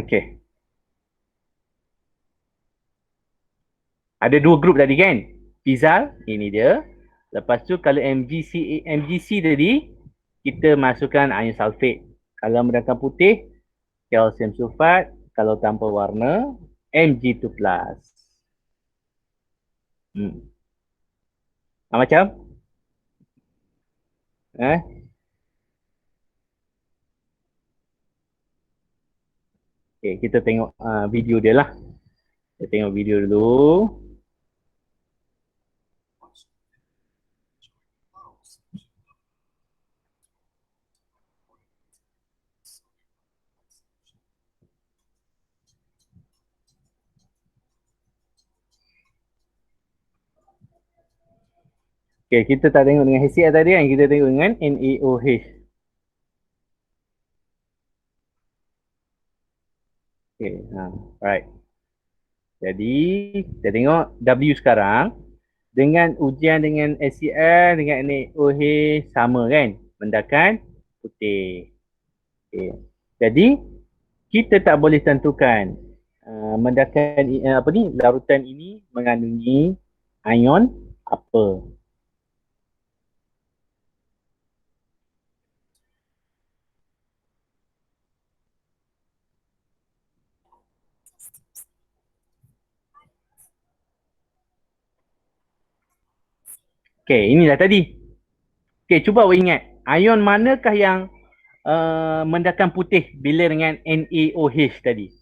Okey. Ada dua grup tadi kan? Pizal, ini dia. Lepas tu kalau MgC tadi, kita masukkan iron sulfate. Kalau menggunakan putih, kalsium sulfat. Kalau tanpa warna, Mg2+. Macam? Okay, kita tengok video dia lah. Kita tengok video dulu. Okay, kita tak tengok dengan HCl tadi kan, kita tengok dengan NaOH. Okay, right. Jadi, kita tengok W sekarang. Dengan ujian dengan HCl, dengan NaOH sama kan? Mendakan putih. Okay. Jadi, kita tak boleh tentukan mendakan larutan ini mengandungi ion apa. Okay, inilah tadi. Okay, cuba awak ingat. Ion manakah yang mendakan putih bila dengan NaOH tadi?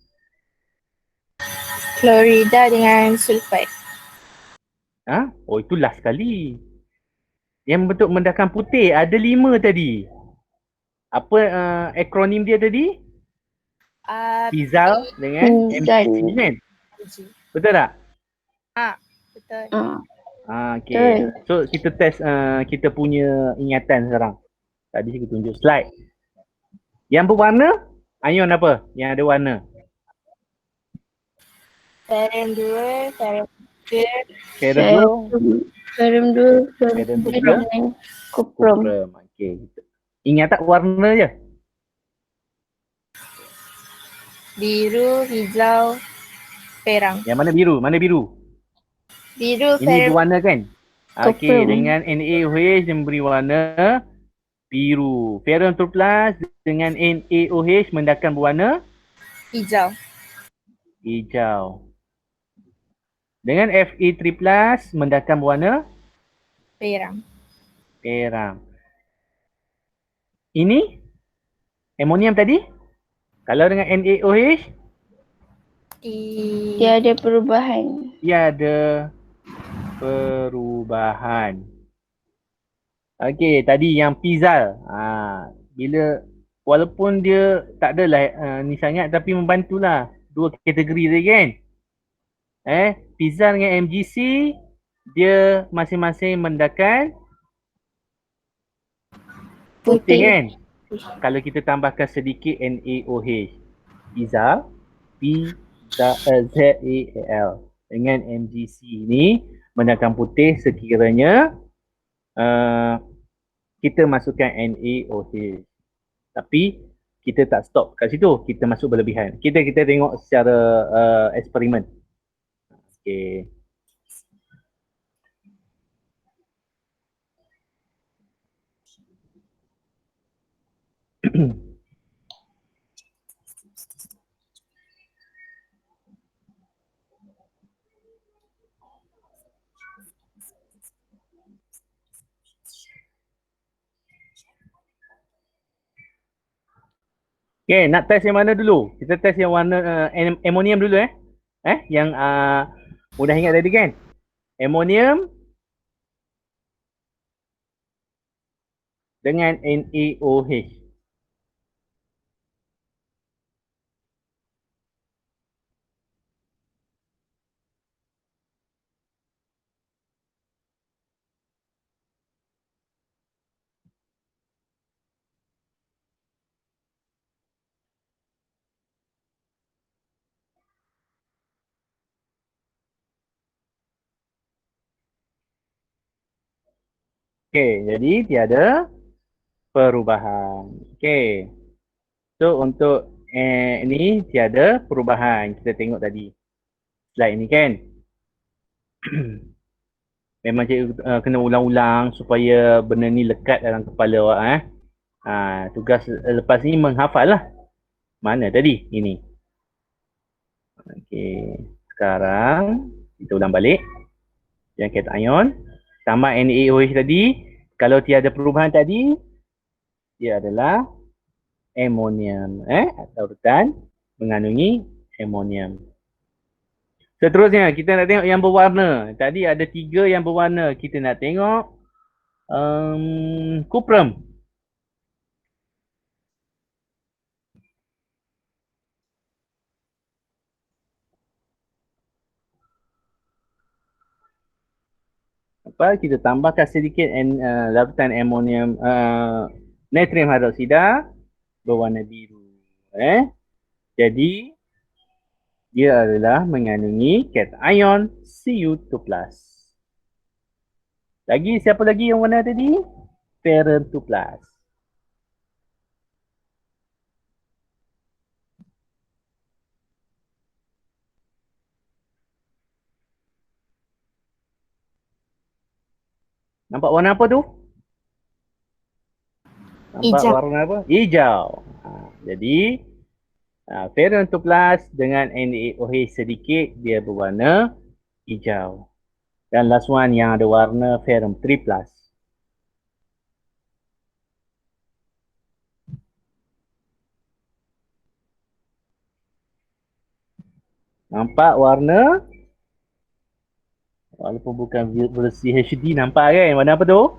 Klorida dengan sulfat. Oh, itu last sekali. Yang bentuk mendakan putih ada 5 tadi. Apa akronim dia tadi? Pizal dengan MgC kan? Betul tak? Betul. Okay. So kita test kita punya ingatan sekarang. Tadi saya tunjuk slide. Yang berwarna, ion apa? Yang ada warna? Ferrum 2, ferrum 3. Ferrum 2, Ferrum 2, kuprum. Okay. Ingat tak warna je? Biru, hijau, perang. Yang mana biru? Mana biru? Biru, ini berwarna kan? Okey, dengan NaOH yang memberi warna biru. Ferrum 2+ dengan NaOH mendakan berwarna hijau. Hijau. Dengan Fe3+ mendakan berwarna Perang. Perang. Ini amonium tadi? Kalau dengan NaOH? Tiada perubahan. Tiada perubahan. Okey, tadi yang pizal. Bila walaupun dia tak adalah ni sangat tapi membantulah. Dua kategori tadi kan. Pizal dengan MgC dia masing-masing mendakan putih kan. Kalau kita tambahkan sedikit NaOH. Pizal, ZaL dengan MgC ni mendakan putih sekiranya kita masukkan NaOH. Tapi kita tak stop kat situ, kita masuk berlebihan. Kita tengok secara eksperimen. Okey. Okay, nak test yang mana dulu? Kita test yang warna amonium dulu yang mudah ingat tadi kan? Amonium dengan NaOH. Okay, jadi tiada perubahan. Okay. So untuk ni tiada perubahan. Kita tengok tadi slide ni kan. Memang cikgu kena ulang-ulang supaya benda ni lekat dalam kepala awak. Tugas lepas ni menghafal lah. Mana tadi? Ini. Okey. Sekarang kita ulang balik. Yang cation tambah NaOH tadi. Kalau tiada perubahan tadi, dia adalah amonium. Atau rutan mengandungi amonium. Seterusnya kita nak tengok yang berwarna. Tadi ada 3 yang berwarna. Kita nak tengok cuprum. Kita tambahkan sedikit larutan amonium natrium hidroksida berwarna biru. Jadi dia adalah mengandungi cation Cu2+. Lagi siapa lagi yang warna tadi? Ferrum 2+. Nampak warna apa tu? Nampak Hijau. warna apa? Hijau. Jadi ferrum 2+ dengan NaOH sedikit dia berwarna hijau. Dan last one yang ada warna ferrum 3+. Nampak warna? Walaupun bukan versi HD, nampak kan? Warna apa tu?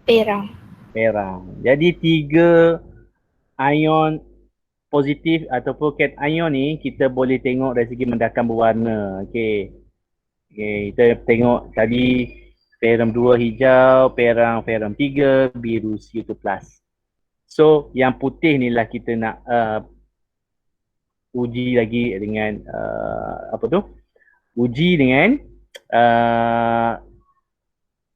Perang. Perang. Jadi 3 ion positif ataupun cation ni kita boleh tengok dari segi mendakan berwarna. Okey, kita tengok tadi ferrum 2 hijau, perang ferrum 3, biru Cu2+. So yang putih ni lah kita nak uji lagi dengan uji dengan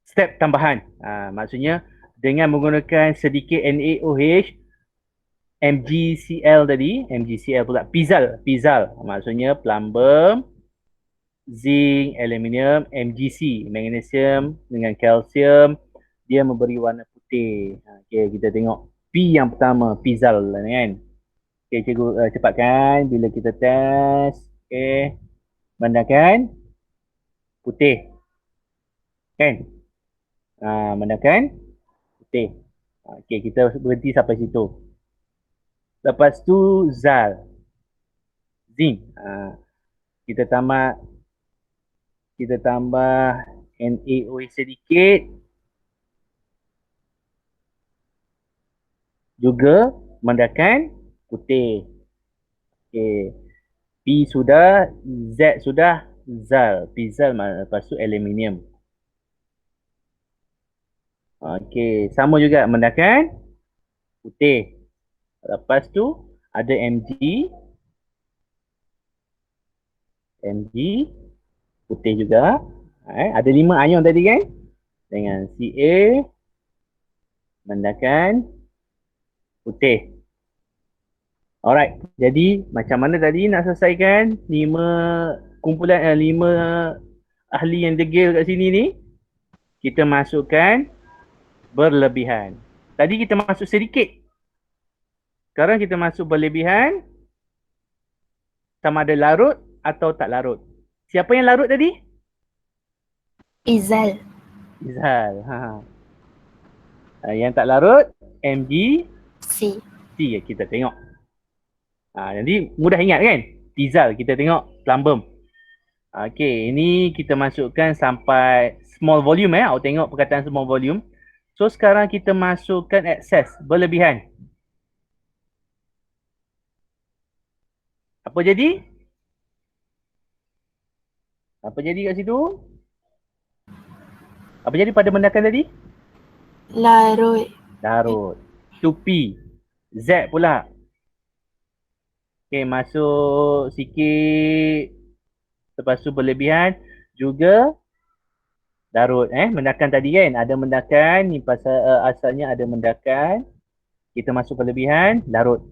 step tambahan. Maksudnya dengan menggunakan sedikit NaOH, MgCl tadi, MgCl pula Pizal, maksudnya plumbum, zinc, aluminium, MgC, magnesium dengan kalsium, dia memberi warna putih. Okey, kita tengok P yang pertama, Pizal kan. Okey, cikgu cepatkan bila kita test. Okey, menandakan putih. Kan? Menandakan putih. Okey, kita berhenti sampai situ. Lepas tu Zal, zinc. Kita tambah NaOH sedikit. Juga menandakan putih. Okey. P sudah, Z sudah, Zal. Pizal, lepas tu aluminium. Okey, sama juga menandakan putih. Lepas tu ada Mg putih juga. Ada 5 ion tadi kan? Dengan Ca menandakan putih. Alright, jadi macam mana tadi nak selesaikan 5 kumpulan 5 ahli yang degil kat sini ni? Kita masukkan berlebihan. Tadi kita masuk sedikit. Sekarang kita masuk berlebihan. Sama ada larut atau tak larut. Siapa yang larut tadi? Izal. Izal. Yang tak larut, C. kita tengok. Jadi mudah ingat kan? Izal, kita tengok plumbum. Okey, ini kita masukkan sampai small volume. Awak tengok perkataan small volume. So sekarang kita masukkan excess, berlebihan. Apa jadi? Apa jadi kat situ? Apa jadi pada mendakan tadi? Larut. Larut. 2P. Z pula. Okey, masuk sikit. Lepas tu berlebihan. Juga larut. Mendakan tadi kan? Ada mendakan. Ni pasal asalnya ada mendakan. Kita masuk berlebihan. Larut.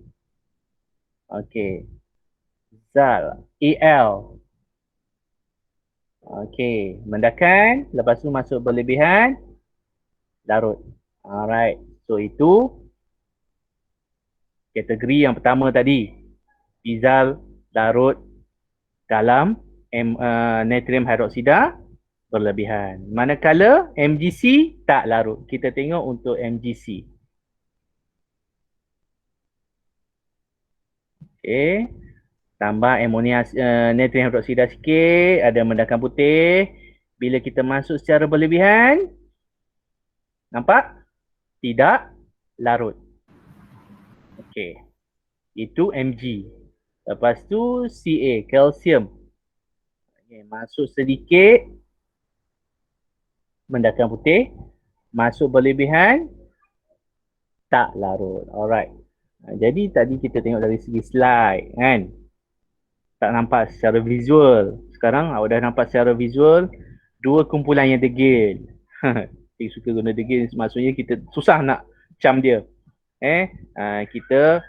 Okey. Zal. EL. Okey. Mendakan. Lepas tu masuk berlebihan. Larut. Alright. So itu kategori yang pertama tadi. Pizal larut dalam natrium hidroksida berlebihan. Manakala MgC tak larut. Kita tengok untuk MgC. Okey. Tambah amonia natrium hidroksida sikit, ada mendakan putih. Bila kita masuk secara berlebihan, nampak? Tidak larut. Okey. Itu Mg. Lepas tu Ca, kalsium. Okay, masuk sedikit, mendakan putih. Masuk berlebihan, tak larut. Alright. Jadi tadi kita tengok dari segi slide kan. Tak nampak secara visual. Sekarang awak dah nampak secara visual dua kumpulan yang degil. Saya suka guna degil, maksudnya kita susah nak cam dia. Kita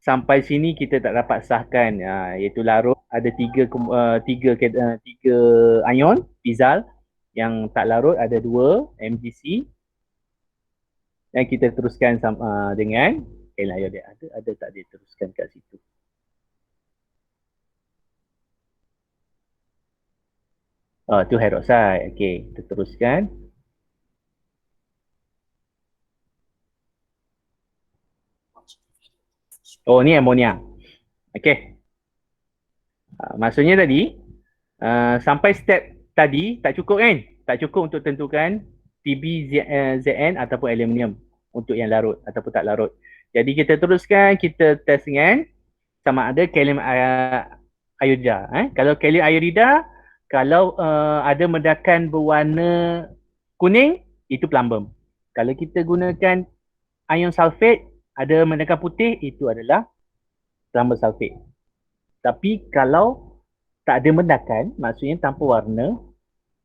sampai sini kita tak dapat sahkan, iaitu larut ada tiga ion pizal, yang tak larut ada dua MgC, dan kita teruskan dengan ada tak dia teruskan kat situ. Oh, tu hydroxide. Okey, kita teruskan. Oh, ni amonia. Okey. Maksudnya tadi sampai step tadi tak cukup kan? Tak cukup untuk tentukan TB, Zn ataupun aluminium untuk yang larut ataupun tak larut. Jadi kita teruskan, kita test dengan sama ada kalium iodida. Kalau kalium iodida, kalau ada mendakan berwarna kuning, itu plumbum. Kalau kita gunakan ion sulfate, ada mendakan putih, itu adalah plumbum sulfate. Tapi kalau tak ada mendakan, maksudnya tanpa warna,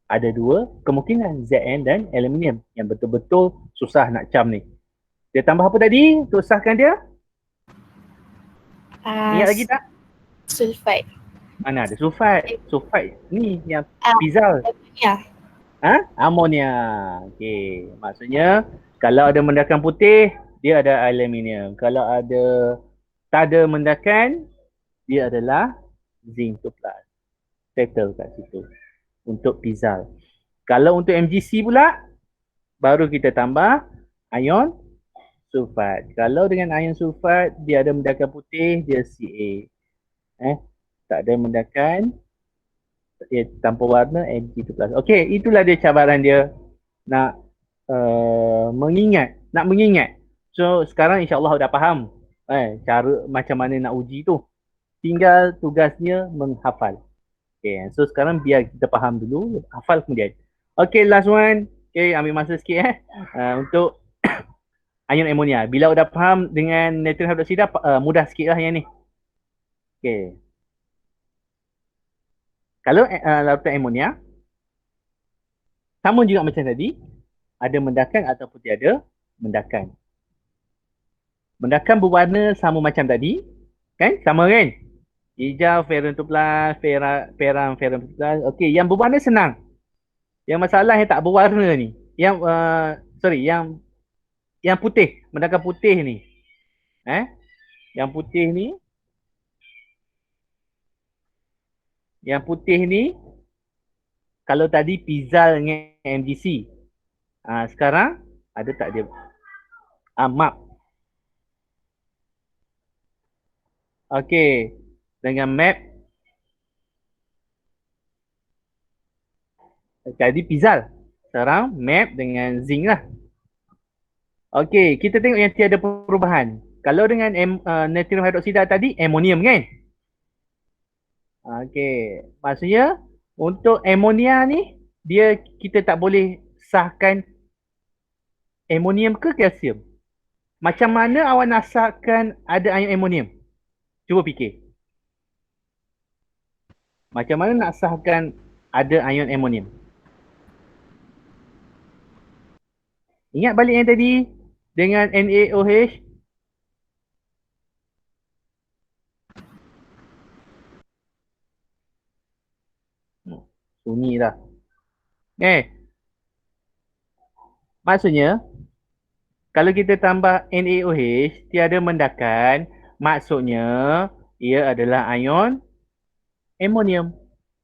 ada dua kemungkinan, Zn dan aluminium, yang betul-betul susah nak cam ni. Dia tambah apa tadi untuk sahkan dia? Ingat lagi tak? Sulfide. Mana ada sulfide? Sulfide ni yang pizal. Amonia. Okey, maksudnya kalau ada mendakan putih, dia ada aluminium. Kalau ada tak ada mendakan, dia adalah zinc 2+. Settle kat situ untuk pizal. Kalau untuk MgC pula, baru kita tambah ion sulfat. Kalau dengan ion sulfat, dia ada mendakan putih, dia Ca. Tak ada mendakan, tanpa warna, Mg2+. Okey, itulah dia cabaran dia nak mengingat. So sekarang insyaAllah dah faham cara macam mana nak uji tu. Tinggal tugasnya menghafal. Okay, so sekarang biar kita faham dulu, hafal kemudian. Okay, last one. Okay, ambil masa sikit untuk ion amonia. Bila dah faham dengan natrium hidroksida, mudah sikit lah yang ni. Okay. Kalau larutan amonia, sama juga macam tadi, ada mendakan ataupun tiada mendakan. Mendakan berwarna sama macam tadi, kan? Sama kan? Hijau, ferrum 2+, peram, ferrum 2+. Okey, yang berwarna senang. Yang masalah yang tak berwarna ni. Yang yang putih, mendakan putih ni. Yang putih ni. Yang putih ni, kalau tadi pizal dengan MgC. Sekarang ada tak dia? Map. Okey, dengan map. Tadi pizal. Sekarang map dengan zinc lah. Okey, kita tengok yang tiada perubahan. Kalau dengan natrium hidroksida tadi, amonium kan? Okey, maksudnya untuk amonia ni, kita tak boleh sahkan amonium ke kalsium. Macam mana awak nak sahkan ada ion amonium? Cuba fikir. Macam mana nak sahkan ada ion amonium? Ingat balik yang tadi dengan NaOH. Sunyi dah. Maksudnya kalau kita tambah NaOH tiada mendakan, maksudnya ia adalah ion amonium.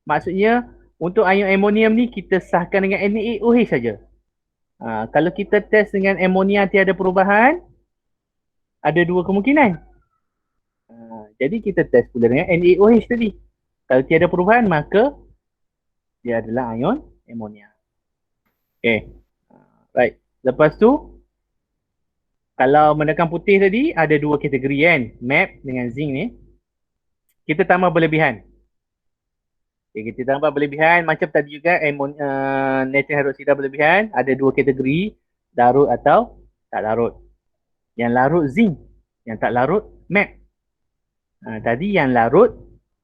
Maksudnya untuk ion amonium ni kita sahkan dengan NaOH saja. Kalau kita test dengan amonia tiada perubahan, ada dua kemungkinan. Jadi kita test pula dengan NaOH tadi. Kalau tiada perubahan, maka dia adalah ion amonia. Right. Lepas tu, kalau mendakan putih tadi, ada dua kategori kan. MAP dengan zinc ni. Kita tambah berlebihan. Kita tambah berlebihan. Macam tadi juga, natrium hidroksida berlebihan. Ada dua kategori. Larut atau tak larut. Yang larut zinc. Yang tak larut MAP. Tadi yang larut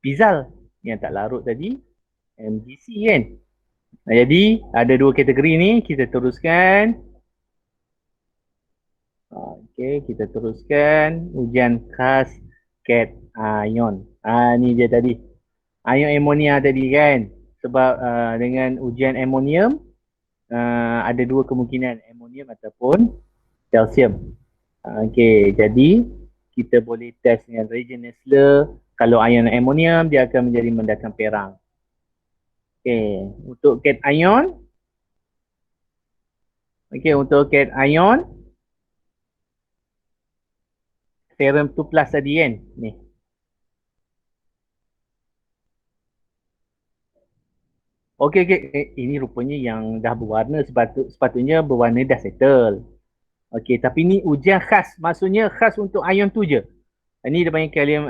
Pizal. Yang tak larut tadi MgC kan. Jadi ada dua kategori ni. Kita teruskan. Kita teruskan ujian khas cation. Ni dia tadi. Ion amonia tadi kan. Sebab dengan ujian amonium ada dua kemungkinan, amonium ataupun calcium. Jadi kita boleh test dengan reagent Nessler. Kalau ion amonium dia akan menjadi mendakan perang. Untuk cation. Untuk cation ferrum 2 plus tadi kan. Ni. Ini rupanya yang dah berwarna, sepatutnya berwarna dah settle. Tapi ni ujian khas. Maksudnya khas untuk ion tu je. Ini dia panggil kalium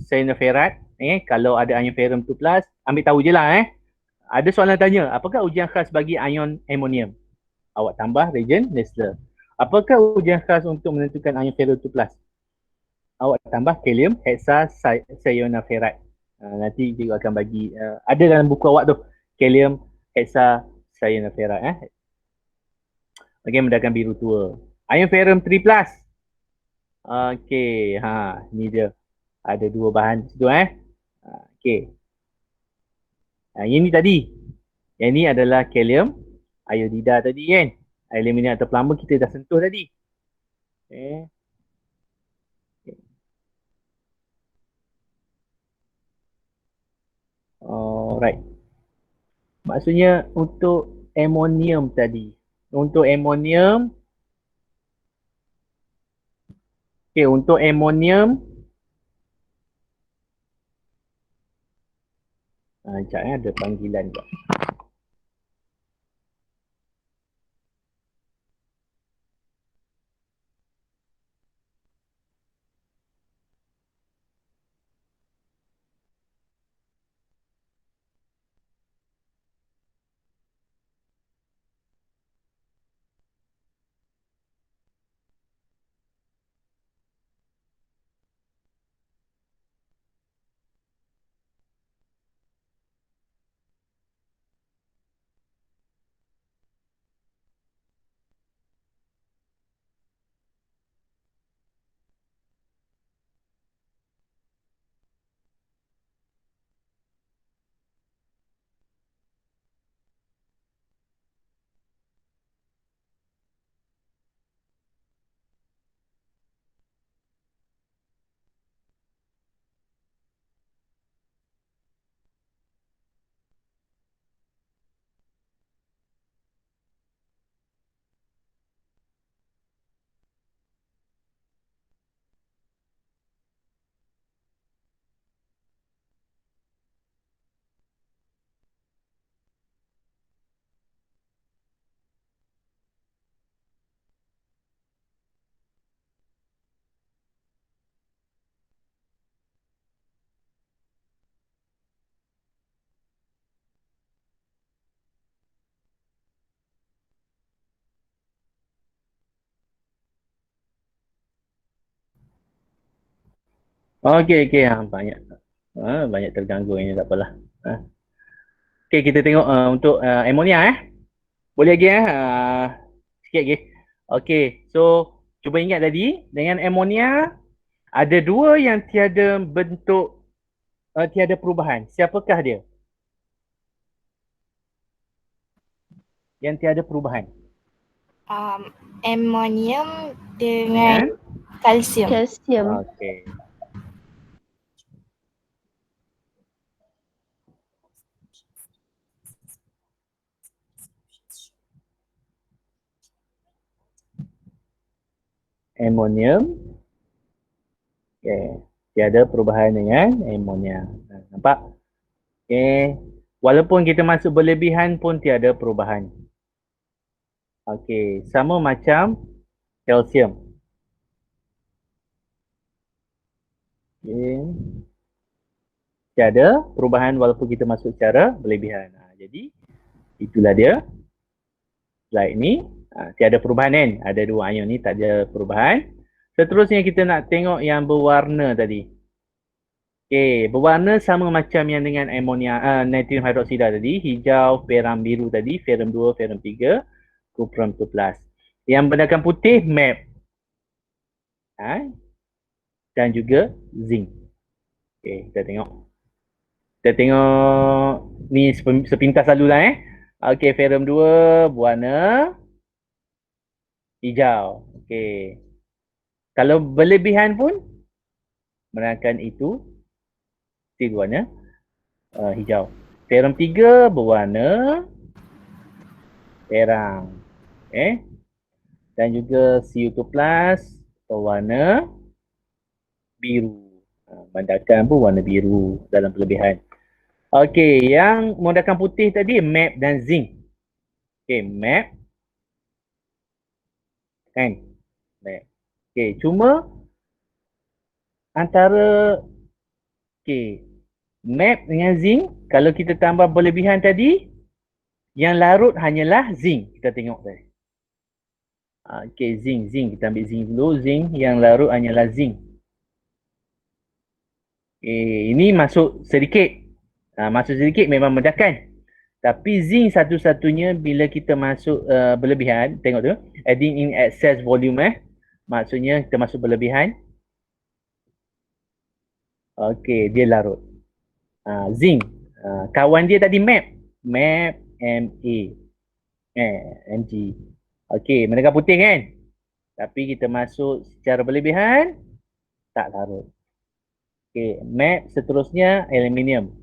cyanoferrat. Kalau ada ion ferrum 2 plus, ambil tahu je lah. Ada soalan tanya, apakah ujian khas bagi ion amonium? Awak tambah reagent Nessler. Apakah ujian khas untuk menentukan ion ferrum 2 plus? Awak tambah kalium hexacyanoferrat. Nanti dia akan bagi, ada dalam buku awak tu, kalium hexacyanoferrat. Mendakan biru tua. Ion ferrum 3 plus. Ni dia. Ada dua bahan situ yang ni tadi. Yang ni adalah kalium iodida tadi kan. Aluminium atau plumber kita dah sentuh tadi. Alright. Maksudnya untuk amonium tadi. Untuk amonium. Untuk amonium. Sekejap ada panggilan juga. Banyak terganggu ini, tak apalah. Kita tengok untuk amonia Boleh lagi sikit lagi. So cuba ingat tadi dengan amonia ada dua yang tiada bentuk tiada perubahan. Siapakah dia? yang tiada perubahan. Amonium dengan kalsium. Kalsium. Okey. Amonium. Okey. Tiada perubahan dengan amonia. Nampak? Okey. Walaupun kita masuk berlebihan pun tiada perubahan. Okey. Sama macam kalsium. Okey. Tiada perubahan walaupun kita masuk secara berlebihan. Jadi, itulah dia. Slide ni. Tiada perubahan kan? Ada dua ion ni tak ada perubahan. Seterusnya kita nak tengok yang berwarna tadi. Okey, berwarna sama macam yang dengan amonia, natrium hidroksida tadi. Hijau, peram biru tadi. Ferum 2, ferum 3. Cuprum 2+. Yang berdakan putih, MAP. Dan juga zinc. Okey, kita tengok. Kita tengok ni sepintas lalulah Okey, ferum 2 berwarna hijau. Okey. Kalau berlebihan pun menerangkan itu berwarna hijau. Ferum 3 berwarna perang. Dan juga Cu2+ berwarna biru. Bandakan pun warna biru dalam berlebihan. Okey, yang mendakan putih tadi MAP dan zinc. Okey, MAP kan. MAP. Okey, cuma antara MAP dengan zinc, kalau kita tambah berlebihan tadi, yang larut hanyalah zinc. Kita tengok tadi. Okey, zinc. Kita ambil zinc dulu. Zinc yang larut hanyalah zinc. Ini masuk sedikit. Masuk sedikit memang mendakan. Tapi zinc satu-satunya bila kita masuk berlebihan, tengok tu, adding in excess volume maksudnya kita masuk berlebihan. Okey, dia larut. Zinc. Kawan dia tadi MAP. MAP, MA. MG. Okey, mendakan putih kan? Tapi kita masuk secara berlebihan, tak larut. Okey, MAP seterusnya aluminium.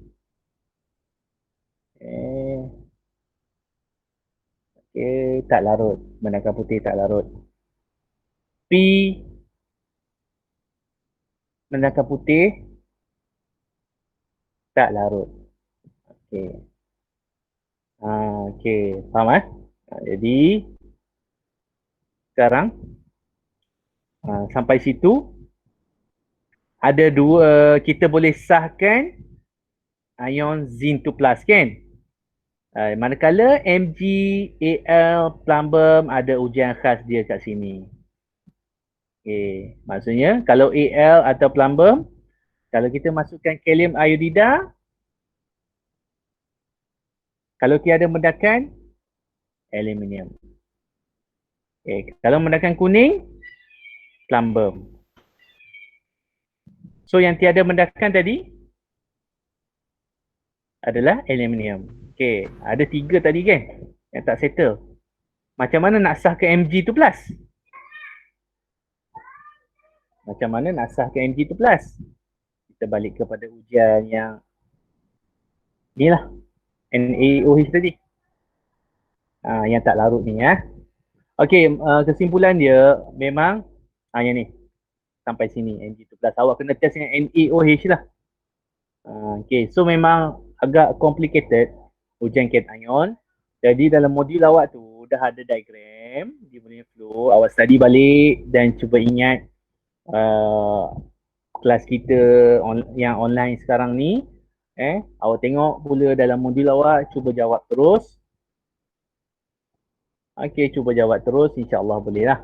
Okey, tak larut. Mendakan putih tak larut. P mendakan putih tak larut. Okey. Okey, faham jadi sekarang sampai situ ada dua, kita boleh sahkan ion zinc 2+ kan. Manakala MgAl plumbum ada ujian khas dia kat sini. Okey, maksudnya kalau Al atau plumbum, kalau kita masukkan kalium iodida, kalau tiada mendakan aluminium. Kalau mendakan kuning, plumbum. So yang tiada mendakan tadi adalah aluminium. Okey, ada 3 tadi kan yang tak settle. Macam mana nak sah ke Mg2+? Macam mana nak sah ke Mg2+? Kita balik kepada ujian yang ni lah, NaOH tadi. Yang tak larut ni Okey, kesimpulan dia memang yang ni. Sampai sini Mg2+. Awak kena test dengan NaOH lah. Okey, so memang agak complicated ujian cation. Jadi dalam modul awak tu dah ada diagram, dia punya flow. Awak study balik dan cuba ingat kelas kita yang online sekarang ni. Awak tengok pula dalam modul awak, cuba jawab terus. Okey, cuba jawab terus, insya-Allah boleh lah.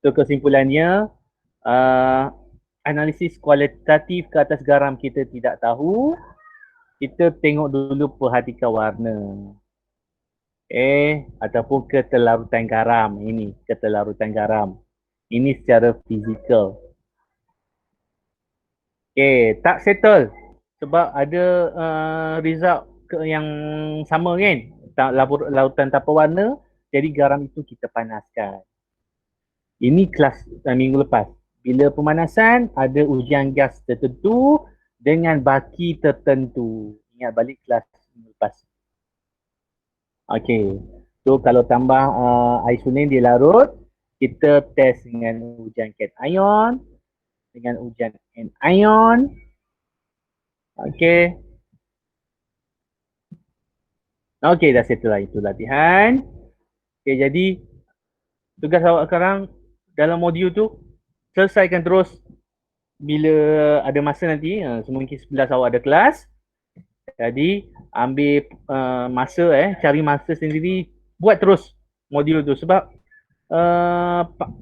So kesimpulannya, analisis kualitatif ke atas garam kita tidak tahu. Kita tengok dulu perhatikan warna. Ataupun ketelarutan garam. Ini ketelarutan garam. Ini secara fizikal. Tak settle. Sebab ada result yang sama kan. lautan tanpa warna, jadi garam itu kita panaskan. Ini kelas minggu lepas. Bila pemanasan, ada ujian gas tertentu dengan baki tertentu. Ingat balik kelas minggu lepas. Okey. So kalau tambah air sunin dilarut, kita test dengan ujian cation, dengan ujian anion. Okey. Okey, dah settle lah itu latihan. Okey, jadi tugas awak sekarang dalam modul tu selesaikan terus bila ada masa nanti. Semungkin 11 awak ada kelas. Jadi ambil masa cari masa sendiri, buat terus modul tu sebab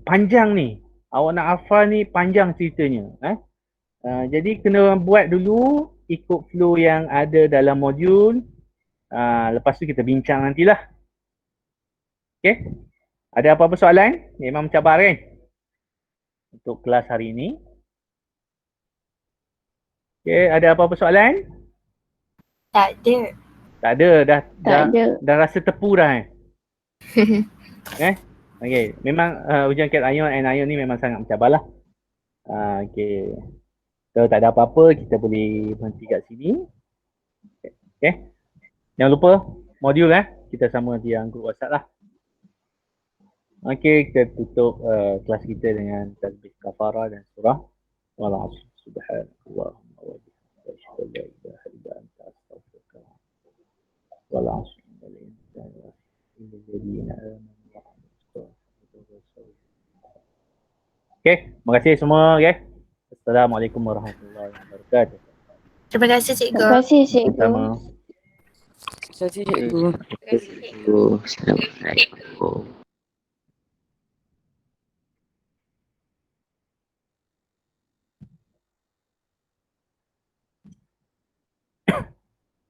panjang ni. Awak nak hafal ni panjang ceritanya. Jadi kena buat dulu ikut flow yang ada dalam modul. Lepas tu kita bincang nantilah. Okay? Ada apa-apa soalan? Memang mencabar kan? Untuk kelas hari ini. Okay, ada apa-apa soalan? Tak ada. Tak ada, dah rasa tepu dah Okay, memang ujian cation and ion ni memang sangat mencabar lah. Okay. Kalau tak ada apa-apa, kita boleh berhenti kat sini. Okay. Jangan lupa modul kita sama di grup WhatsApp lah. Okay, kita tutup kelas kita dengan tasbih kafarah dan surah. Wal 'asr subhanallahumma wa bihamdihi asyhadu an la ilaha illa anta astaghfiruka wal 'asr innal insana lafi khusr. Okay, terima kasih semua. Okay. Assalamualaikum warahmatullahi wabarakatuh. Terima kasih cikgu. Terima kasih cikgu. Sama. Terima kasih cikgu. Assalamualaikum.